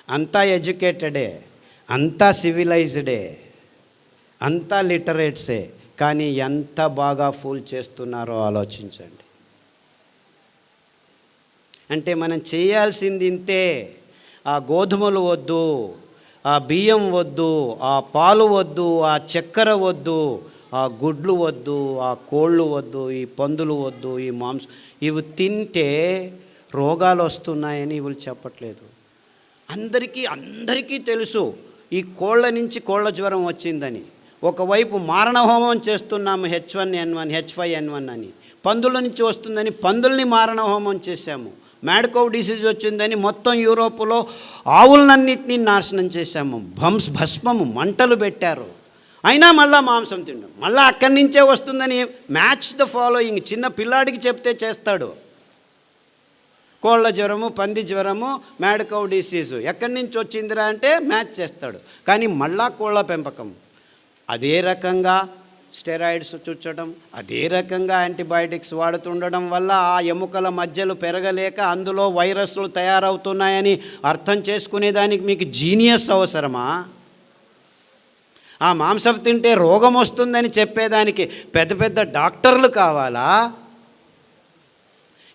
అంతా ఎడ్యుకేటెడే, అంతా సివిలైజ్డే, అంతా లిటరేట్సే, కానీ ఎంత బాగా ఫూల్ చేస్తున్నారో ఆలోచించండి. అంటే మనం చేయాల్సింది ఇంతే. ఆ గోధుమలు వద్దు, ఆ బియ్యం వద్దు, ఆ పాలు వద్దు, ఆ చక్కెర వద్దు, ఆ గుడ్లు వద్దు, ఆ కోళ్ళు వద్దు, ఈ పందులు వద్దు, ఈ మాంసం, ఇవి తింటే రోగాలు వస్తున్నాయని ఇవి చెప్పట్లేదు. అందరికీ తెలుసు ఈ కోళ్ళ నుంచి కోళ్ళ జ్వరం వచ్చిందని. ఒకవైపు మారణహోమం చేస్తున్నాము, H1N1 H5N1 అని. పందుల నుంచి వస్తుందని పందుల్ని మారణహోమం చేశాము. మ్యాడ్ కౌ డిసీజ్ వచ్చిందని మొత్తం యూరోప్లో ఆవులన్నింటినీ నాశనం చేశాము. భస్మము మంటలు పెట్టారు. అయినా మళ్ళా మాంసం తిండం, మళ్ళీ అక్కడి నుంచే వస్తుందని. Match the following. చిన్న పిల్లాడికి చెప్తే చేస్తాడు. కోళ్ళ జ్వరము, పంది జ్వరము, మ్యాడ్ కౌ డిసీజు ఎక్కడి నుంచి వచ్చిందిరా అంటే మ్యాచ్ చేస్తాడు. కానీ మళ్ళా కోళ్ళ పెంపకం, అదే రకంగా స్టెరాయిడ్స్ చుచ్చడం, అదే రకంగా యాంటీబయాటిక్స్ వాడుతుండడం వల్ల ఆ ఎముకల మధ్యలు పెరగలేక అందులో వైరస్లు తయారవుతున్నాయని అర్థం చేసుకునేదానికి మీకు జీనియస్ అవసరమా? ఆ మాంసం తింటే రోగం వస్తుందని చెప్పేదానికి పెద్ద పెద్ద డాక్టర్లు కావాలా?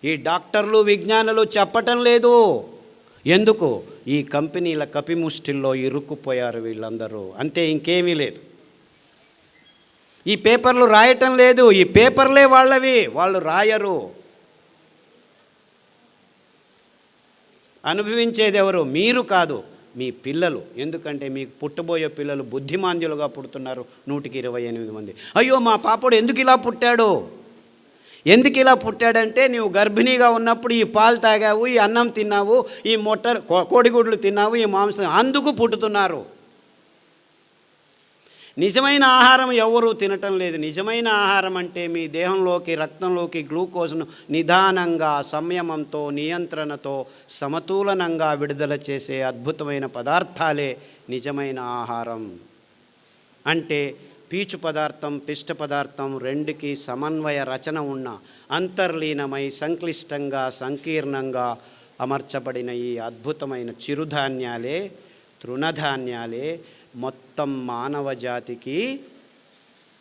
ఈ డాక్టర్లు విజ్ఞానులు చెప్పటం లేదు. ఎందుకు? ఈ కంపెనీల కపిముష్టిల్లో ఇరుక్కుపోయారు వీళ్ళందరూ, అంతే, ఇంకేమీ లేదు. ఈ పేపర్లు రాయటం లేదు, ఈ పేపర్లే వాళ్ళవి, వాళ్ళు రాయరు. అనుభవించేది ఎవరు? మీరు కాదు, మీ పిల్లలు. ఎందుకంటే మీకు పుట్టబోయే పిల్లలు బుద్ధిమాంద్యులుగా పుడుతున్నారు 128 మంది. అయ్యో మా పాపడు ఎందుకు ఇలా పుట్టాడు? ఎందుకు ఇలా పుట్టాడంటే నీవు గర్భిణీగా ఉన్నప్పుడు ఈ పాలు తాగావు, ఈ అన్నం తిన్నావు, ఈ కోడిగుడ్లు తిన్నావు, ఈ మాంసం, అందుకు పుట్టుతున్నారు. నిజమైన ఆహారం ఎవరూ తినటం లేదు. నిజమైన ఆహారం అంటే మీ దేహంలోకి, రక్తంలోకి గ్లూకోజ్ను నిదానంగా, సంయమంతో, నియంత్రణతో, సమతులనంగా విడుదల చేసే అద్భుతమైన పదార్థాలే నిజమైన ఆహారం. అంటే పీచు పదార్థం, పిష్ట పదార్థం రెండుకి సమన్వయ రచన ఉన్న, అంతర్లీనమై సంక్లిష్టంగా, సంకీర్ణంగా అమర్చబడిన ఈ అద్భుతమైన చిరుధాన్యాలే, తృణధాన్యాలే మొత్తం మానవ జాతికి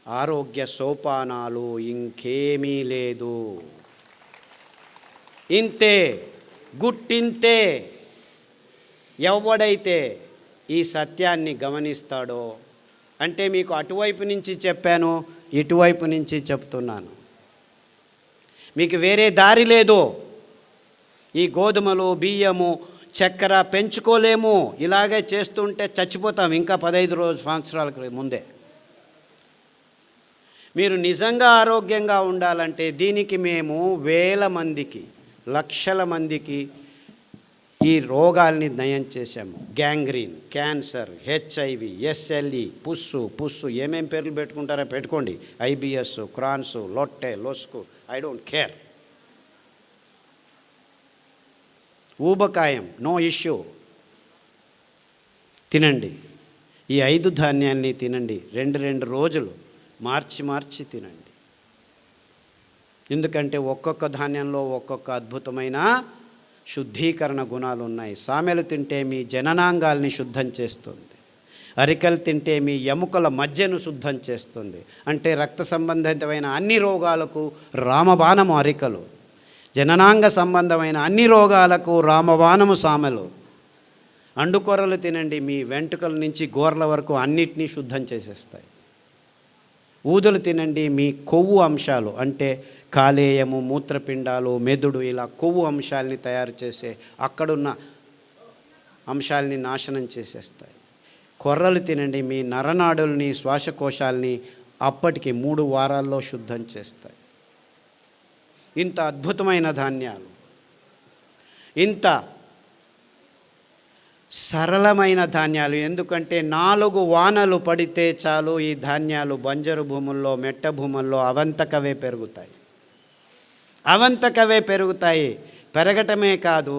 ఆరోగ్య సోపానాలు. ఇంకేమీ లేదు. ఇంతే, గుట్టింతే. ఎవడైతే ఈ సత్యాన్ని గమనిస్తాడో, అంటే మీకు అటువైపు నుంచి చెప్పాను, ఇటువైపు నుంచి చెప్తున్నాను, మీకు వేరే దారి లేదు. ఈ గోధుమలు, బియ్యము, చక్కెర పెంచుకోలేము. ఇలాగే చేస్తుంటే చచ్చిపోతాం ఇంకా 15 సంవత్సరాలకు ముందే. మీరు నిజంగా ఆరోగ్యంగా ఉండాలంటే దీనికి మేము వేల మందికి, లక్షల మందికి ఈ రోగాల్ని నయం చేశాము. గ్యాంగ్రీన్, క్యాన్సర్, HIV, SLE, పుస్సు ఏమేం పేర్లు పెట్టుకుంటారో పెట్టుకోండి. IBS, క్రాన్స్, లొట్టె, లొస్కు, ఐ డోంట్ కేర్. ఊబకాయం, నో ఇష్యూ. తినండి. ఈ 5 ధాన్యాల్ని తినండి. 2 రోజులు మార్చి తినండి. ఎందుకంటే ఒక్కొక్క ధాన్యంలో ఒక్కొక్క అద్భుతమైన శుద్ధీకరణ గుణాలు ఉన్నాయి. సామెలు తింటే మీ జననాంగాల్ని శుద్ధం చేస్తుంది. అరికలు తింటే మీ ఎముకల మధ్యను శుద్ధం చేస్తుంది. అంటే రక్త సంబంధితమైన అన్ని రోగాలకు రామబాణము అరికలు, జననాంగ సంబంధమైన అన్ని రోగాలకు రామబాణము సామెలు. అండుకొర్రలు తినండి, మీ వెంట్రుకల నుంచి గోర్ల వరకు అన్నిటినీ శుద్ధం చేసేస్తాయి. ఊదలు తినండి, మీ కొవ్వు అంశాలు అంటే కాలేయము, మూత్రపిండాలు, మెదడు, ఇలా కొవ్వు అంశాలని తయారు చేసే అక్కడున్న అంశాలని నాశనం చేసేస్తాయి. కొర్రలు తినండి, మీ నరనాడుల్ని, శ్వాసకోశాలని అప్పటికి 3 వారాల్లో శుద్ధం చేస్తాయి. ఇంత అద్భుతమైన ధాన్యాలు, ఇంత సరళమైన ధాన్యాలు. ఎందుకంటే 4 వానలు పడితే చాలు ఈ ధాన్యాలు బంజరు భూముల్లో, మెట్ట భూముల్లో అవంతకవే పెరుగుతాయి. పెరగటమే కాదు,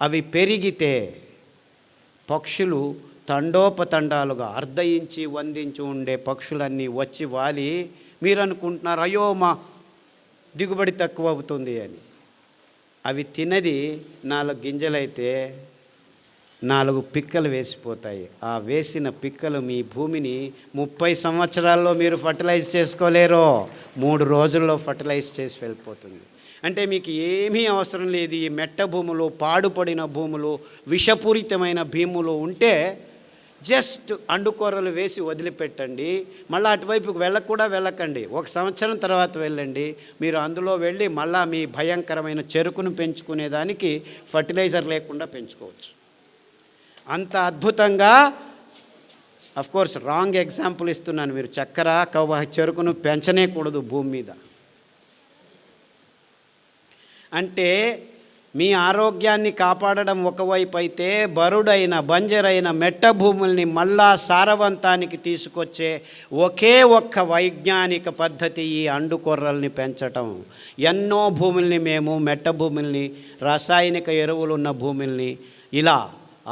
అవి పెరిగితే పక్షులు తండోపతండాలుగా, 1/2 ఇంచి 1 ఇంచు ఉండే పక్షులన్నీ వచ్చి వాలి, మీరు అనుకుంటున్నారు అయ్యో మా దిగుబడి తక్కువ అవుతుంది అని. అవి తినది 4 గింజలైతే 4 పిక్కలు వేసిపోతాయి. ఆ వేసిన పిక్కలు మీ భూమిని 30 సంవత్సరాల్లో మీరు ఫర్టిలైజ్ చేసుకోలేరు, 3 రోజుల్లో ఫర్టిలైజ్ చేసి వెళ్ళిపోతుంది. అంటే మీకు ఏమీ అవసరం లేదు. ఈ మెట్ట భూములు, పాడుపడిన భూములు, విషపూరితమైన భూములు ఉంటే జస్ట్ అండుకొర్రలు వేసి వదిలిపెట్టండి. మళ్ళీ అటువైపుకి వెళ్ళకండి. 1 సంవత్సరం తర్వాత వెళ్ళండి. మీరు అందులో వెళ్ళి మళ్ళీ మీ భయంకరమైన చెరుకును పెంచుకునేదానికి ఫర్టిలైజర్ లేకుండా పెంచుకోవచ్చు. అంత అద్భుతంగా, కోర్స్ రాంగ్ ఎగ్జాంపుల్ ఇస్తున్నాను. మీరు చక్కెర చెరుకును పెంచనేకూడదు భూమి మీద. అంటే మీ ఆరోగ్యాన్ని కాపాడడం ఒకవైపు అయితే, బరుడైన బంజరైన మెట్ట భూముల్ని మళ్ళా సారవంతానికి తీసుకొచ్చే ఒకే ఒక్క వైజ్ఞానిక పద్ధతి ఈ అండుకొర్రల్ని పెంచటం. ఎన్నో భూముల్ని మేము మెట్ట భూముల్ని, రాసాయనిక ఎరువులు ఉన్న భూముల్ని ఇలా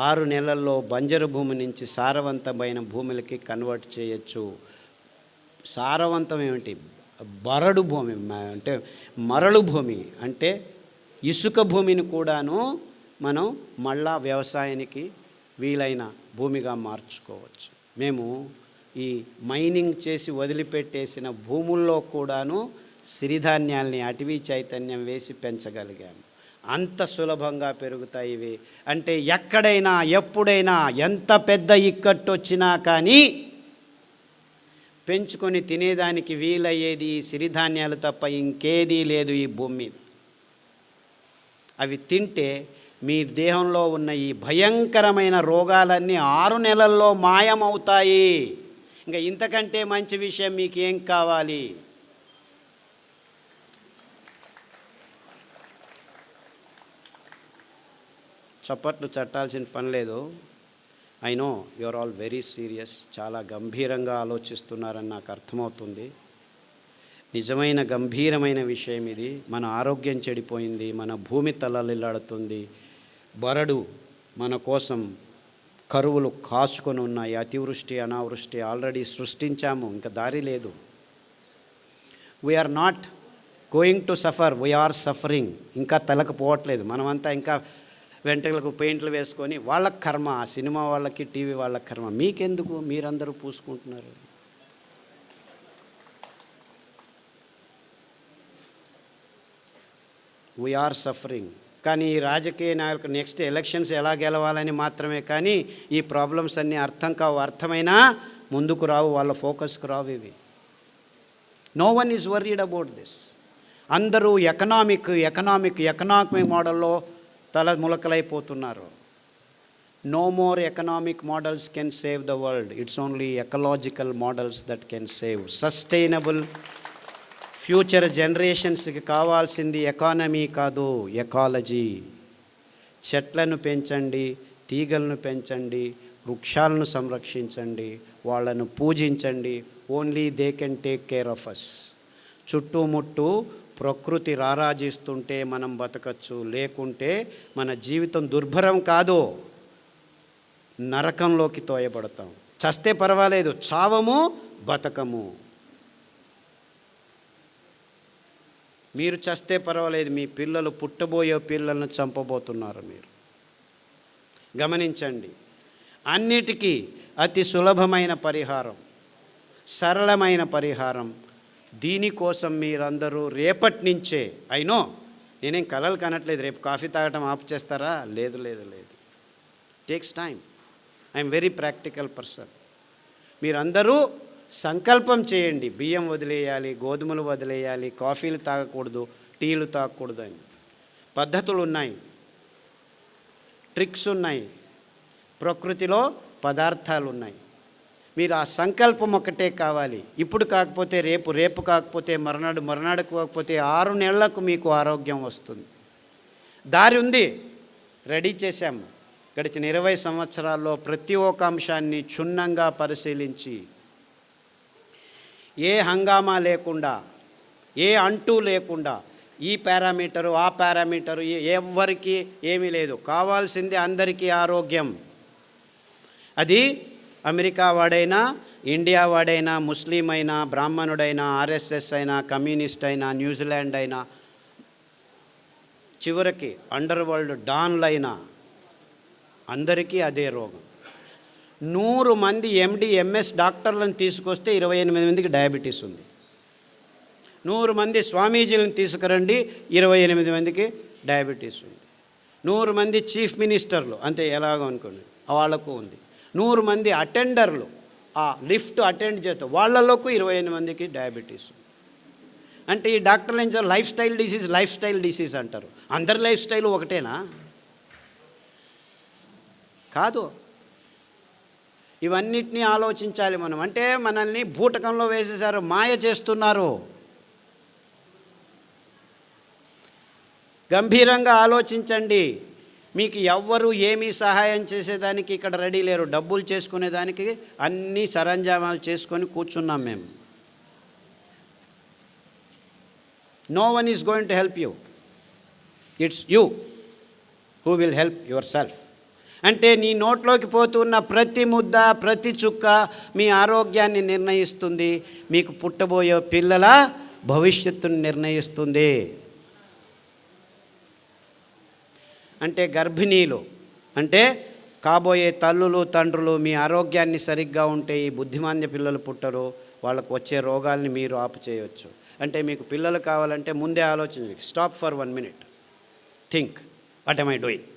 6 నెలల్లో బంజరు భూమి నుంచి సారవంతమైన భూములకి కన్వర్ట్ చేయొచ్చు. సారవంతం ఏమిటి? బరడు భూమి అంటే మరలు భూమి, అంటే ఇసుక భూమిని కూడాను మనం మళ్ళా వ్యవసాయానికి వీలైన భూమిగా మార్చుకోవచ్చు. మేము ఈ మైనింగ్ చేసి వదిలిపెట్టేసిన భూముల్లో కూడాను సిరిధాన్యాల్ని, అటవీ చైతన్యం వేసి పెంచగలిగాము. అంత సులభంగా పెరుగుతాయి ఇవి. అంటే ఎక్కడైనా ఎప్పుడైనా ఎంత పెద్ద ఇక్కట్టు వచ్చినా కానీ పెంచుకొని తినేదానికి వీలయ్యేది ఈ సిరిధాన్యాలు తప్ప ఇంకేదీ లేదు ఈ భూమి మీద. అవి తింటే మీ దేహంలో ఉన్న ఈ భయంకరమైన రోగాలన్నీ 6 నెలల్లో మాయమవుతాయి. ఇంకా ఇంతకంటే మంచి విషయం మీకు ఏం కావాలి? చప్పట్లు చట్టాల్సిన పని లేదు. I know you are all very serious. చాలా గంభీరంగా ఆలోచిస్తున్నారని నాకు అర్థమవుతుంది. నిజమైన గంభీరమైన విషయం ఇది. మన ఆరోగ్యం చెడిపోయింది, మన భూమి తలలిల్లాడుతుంది, బరడు మన కోసం కరువులు కాచుకొని ఉన్నాయి, అతివృష్టి అనావృష్టి ఆల్రెడీ సృష్టించాము, ఇంకా దారి లేదు. We're not going to suffer, we're suffering. ఇంకా తలకు పోవట్లేదు. మనమంతా ఇంకా వెంట్రుకలకు పెయింట్లు వేసుకొని వాళ్ళ కర్మ, ఆ సినిమా వాళ్ళకి, టీవీ వాళ్ళ కర్మ. మీకెందుకు? మీరందరూ పూసుకుంటున్నారు. We are suffering. కానీ ఈ రాజకీయ నాయకులకు నెక్స్ట్ ఎలక్షన్స్ ఎలా గెలవాలని మాత్రమే కానీ ఈ ప్రాబ్లమ్స్ అన్నీ అర్థం కావు. అర్థమైనా ముందుకు రావు, వాళ్ళ ఫోకస్కు రావు ఇవి. No one is worried about this. అందరూ ఎకనామిక్ మోడల్లో తల ములకలైపోతున్నారు. No more economic models can save the world. It's only ecological models that can save. Sustainable future జనరేషన్స్కి కావాల్సింది ఎకానమీ కాదు, ఎకాలజీ. చెట్లను పెంచండి, తీగలను పెంచండి, వృక్షాలను సంరక్షించండి, వాళ్ళను పూజించండి. Only they can take care of us. చుట్టుముట్టు ప్రకృతి రారాజిస్తుంటే మనం బతకచ్చు, లేకుంటే మన జీవితం దుర్భరం కాదు, నరకంలోకి తోయబడతాం. చస్తే పర్వాలేదు, చావము బతకము. మీరు చస్తే పర్వాలేదు, మీ పిల్లలు, పుట్టబోయే పిల్లలను చంపబోతున్నారు మీరు. గమనించండి. అన్నిటికీ అతి సులభమైన పరిహారం, సరళమైన పరిహారం. దీనికోసం మీరందరూ రేపటి నుంచే, అయినో నేనేం కలలు కనట్లేదు, రేపు కాఫీ తాగటం ఆపు చేస్తారా? లేదు లేదు లేదు, takes time. I'm very practical person. మీరందరూ సంకల్పం చేయండి, బియ్యం వదిలేయాలి, గోధుమలు వదిలేయాలి, కాఫీలు తాగకూడదు, టీలు తాగకూడదు అని. పద్ధతులు ఉన్నాయి, ట్రిక్స్ ఉన్నాయి, ప్రకృతిలో పదార్థాలు ఉన్నాయి. మీరు ఆ సంకల్పం ఒకటే కావాలి. ఇప్పుడు కాకపోతే రేపు, రేపు కాకపోతే మర్నాడు, మర్నాడు కాకపోతే 6 నెలలకు మీకు ఆరోగ్యం వస్తుంది. దారి ఉంది, రెడీ చేశాము. గడిచిన 20 సంవత్సరాల్లో ప్రతి ఒక్క అంశాన్ని క్షుణ్ణంగా పరిశీలించి, ఏ హంగామా లేకుండా, ఏ అంటూ లేకుండా, ఈ పారామీటరు ఆ పారామీటరు ఎవ్వరికి ఏమీ లేదు. కావాల్సింది అందరికీ ఆరోగ్యం. అది అమెరికా వాడైనా, ఇండియా వాడైనా, ముస్లిం అయినా, బ్రాహ్మణుడైనా, ఆర్ఎస్ఎస్ అయినా, కమ్యూనిస్ట్ అయినా, న్యూజిలాండ్ అయినా, చివరికి అండర్ వరల్డ్ డాన్లైనా, అందరికీ అదే రోగం. 100 మంది ఎండి ఎంఎస్ డాక్టర్లను తీసుకొస్తే 28 మందికి డయాబెటీస్ ఉంది. 100 మంది స్వామీజీలను తీసుకురండి, 28 మందికి డయాబెటీస్ ఉంది. 100 మంది చీఫ్ మినిస్టర్లు అంటే ఎలాగో అనుకోండి వాళ్ళకు ఉంది. 100 మంది అటెండర్లు ఆ లిఫ్ట్ అటెండ్ చేస్తే వాళ్ళలోకి 28 మందికి డయాబెటీస్ ఉంది. అంటే ఈ డాక్టర్లు ఏం చేయాలి? లైఫ్ స్టైల్ డిసీజ్ అంటారు. అందరి లైఫ్ స్టైల్ ఒకటేనా? కాదు. ఇవన్నిటినీ ఆలోచించాలి మనం. అంటే మనల్ని బూటకంలో వేసేసారు, మాయ చేస్తున్నారు. గంభీరంగా ఆలోచించండి. మీకు ఎవ్వరు ఏమీ సహాయం చేసేదానికి ఇక్కడ రెడీ లేరు. డబ్బులు చేసుకునేదానికి అన్ని సరంజామాలు చేసుకొని కూర్చున్నాం మేము. No one is going to help you. It's you who will help yourself. అంటే నీ నోట్లోకి పోతున్న ప్రతి ముద్ద, ప్రతి చుక్క మీ ఆరోగ్యాన్ని నిర్ణయిస్తుంది. మీకు పుట్టబోయే పిల్లల భవిష్యత్తును నిర్ణయిస్తుంది. అంటే గర్భిణీలు, అంటే కాబోయే తల్లులు, తండ్రులు మీ ఆరోగ్యాన్ని సరిగ్గా ఉంటే ఈ బుద్ధిమాంద్య పిల్లలు పుట్టరు. వాళ్ళకు వచ్చే రోగాల్ని మీరు ఆపు చేయవచ్చు. అంటే మీకు పిల్లలు కావాలంటే ముందే ఆలోచించండి. Stop for 1 minute. Think, what am I doing?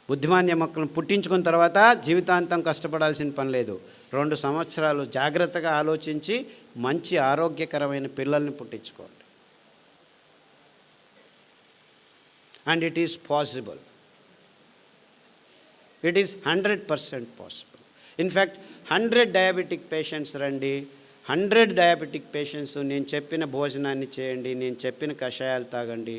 బుద్ధిమాంద్య మొక్కలను పుట్టించుకున్న తర్వాత జీవితాంతం కష్టపడాల్సిన పని లేదు. 2 సంవత్సరాలు జాగ్రత్తగా ఆలోచించి మంచి ఆరోగ్యకరమైన పిల్లల్ని పుట్టించుకోండి. And it is possible. It is 100% possible. In fact, 100 diabetic patients రండి, 100 diabetic patients నేను చెప్పిన భోజనాన్ని చేయండి, నేను చెప్పిన కషాయాలు తాగండి,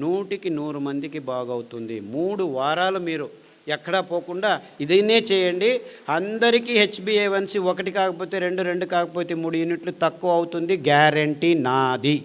100కి 100 మందికి బాగవుతుంది. 3 వారాలు మీరు ఎక్కడా పోకుండా ఇదైనే చేయండి. అందరికీ HbA1c 1 కాకపోతే 2 కాకపోతే 3 యూనిట్లు తక్కువ అవుతుంది. గ్యారంటీ నాది.